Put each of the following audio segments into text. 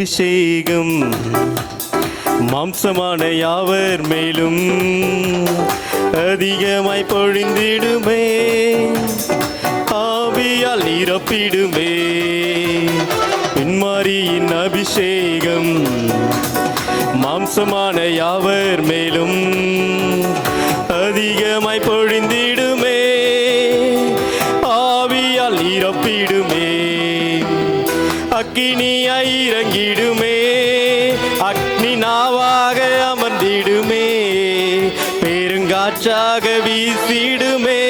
அபிஷேகம் மாம்சமான யாவர் மேலும் அதிகமாய் பொழிந்திடுமே, ஆவியால் நிரப்பிடுமே. பின்மாரியின் அபிஷேகம் மாம்சமான யாவர் மேலும் அதிகமாய் பொழிந்திடுமே, ஆவியால் நிரப்பிடுமே. அக்கினியாய் இறங்கிடுமே, அக்னி நாவாக அமர்ந்திடுமே, பெருங்காற்றாக வீசிடுமே,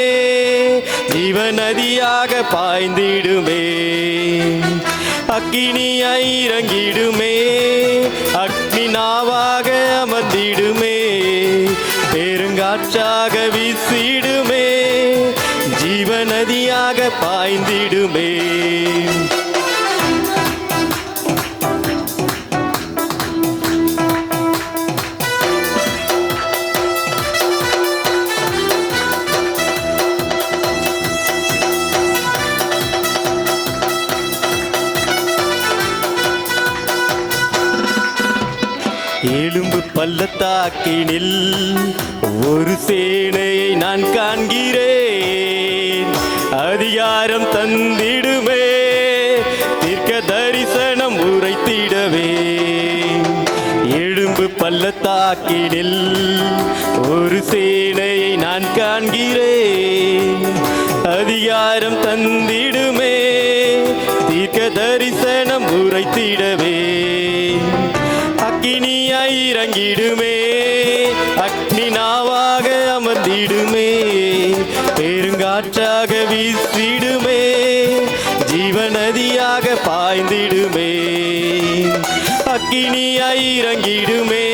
ஜீவநதியாக பாய்ந்திடுமே. அக்கினியாய் இறங்கிடுமே, அக்னி நாவாக அமர்ந்திடுமே, பெருங்காற்றாக வீசிடுமே, ஜீவநதியாக பாய்ந்திடுமே. எலும்பு பள்ளத்தாக்கினில் ஒரு சேனையை நான் காண்கிறேன், அதிகாரம் தந்திடுமே, தீர்க்க தரிசனம் உரைத்திடவே. எலும்பு பள்ளத்தாக்கினில் ஒரு சேனையை நான் காண்கிறேன், அதிகாரம் தந்திடுமே, தீர்க்க தரிசனம் உரைத்திடவே. அக்கினியாய் இறங்கிடுமே, அக்னி நாவாக அமர்ந்திடுமே, பெருங்காற்றாக வீசிடுமே, ஜீவநதியாக பாய்ந்திடுமே. அக்கினியாய் இறங்கிடுமே,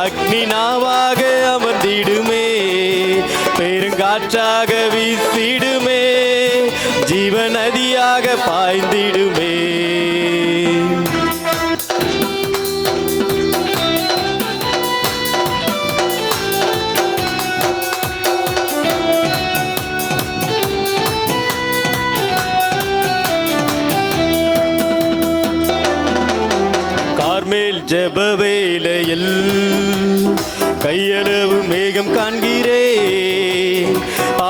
அக்னி நாவாக அமர்ந்திடுமே, பெருங்காற்றாக வீசிடுமே, ஜீவநதியாக பாய்ந்திடுமே. மேல் ஜெப வேளையில் கையளவு மேகம் காண்கிறேன்,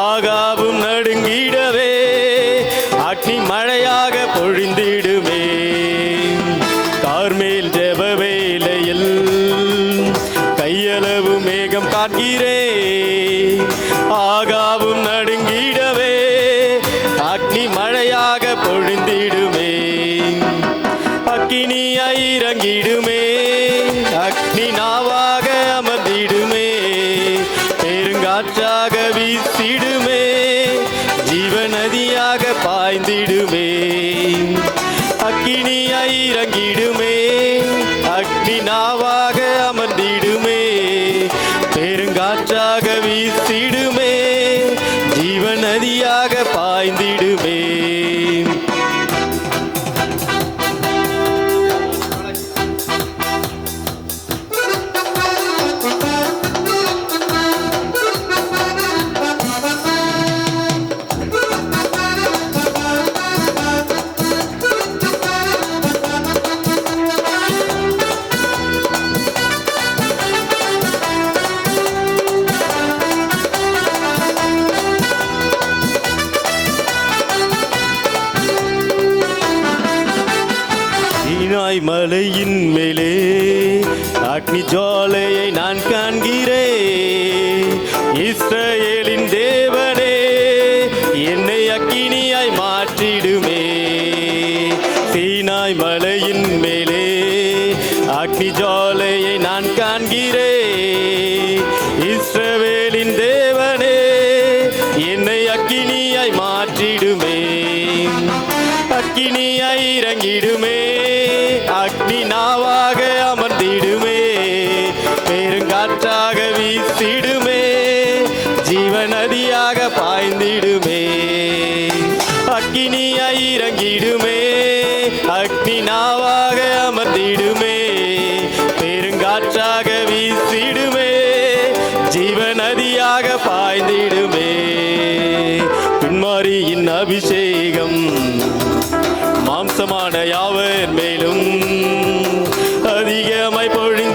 ஆகாவும் நடுங்கிடவே, அக்னி மழையாக பொழிந்திடுமே. கார்மேல் ஜெப வேளையில் கையளவு மேகம் காண்கிறேன், ஆகாவும் நடுங்கிடவே, அக்னி மழையாக பொழிந்திடுமே. அக்கினியாய் இறங்கிடுமே, அக்னி நாவாக அமர்ந்திடுமே, பெருங்காற்றாக வீசிடுமே, ஜீவநதியாக பாய்ந்திடுமே. அக்கினியாய் இறங்கிடுமே, அக்னி நாவாக அமர்ந்திடுமே, பெருங்காற்றாக வீசிடுமே, ஜீவநதியாக பாய்ந்திடுமே. மலையின் மேலே அக்னி ஜுவாலையை நான் காண்கிறேன், இஸ்ரவேலின் தேவனே என்னை அக்கினியாய் மாற்றிடுமே. சீனாய் மலையின் மேலே அக்னி ஜுவாலையை நான் காண்கிறேன், இஸ்ரவேலின் தேவனே என்னை அக்கினியாய் மாற்றிடுமே. அக்கினியாய் இறங்கிடுமே, அக்னி நாவாக அமர்ந்திடுமே, பெருங்காற்றாக வீசிடுமே, ஜீவநதியாக பாய்ந்திடுமே. அக்கினியாய் இறங்கிடுமே, அக்னி நாவாக அமர்ந்திடுமே, பெருங்காற்றாக வீசிடுமே, ஜீவநதியாக பாய்ந்திடுமே. கன்னிமாரியின் அபிஷேகம் மாம்சமான யாவர் மேலும் அதிகமாய் பொழிந்து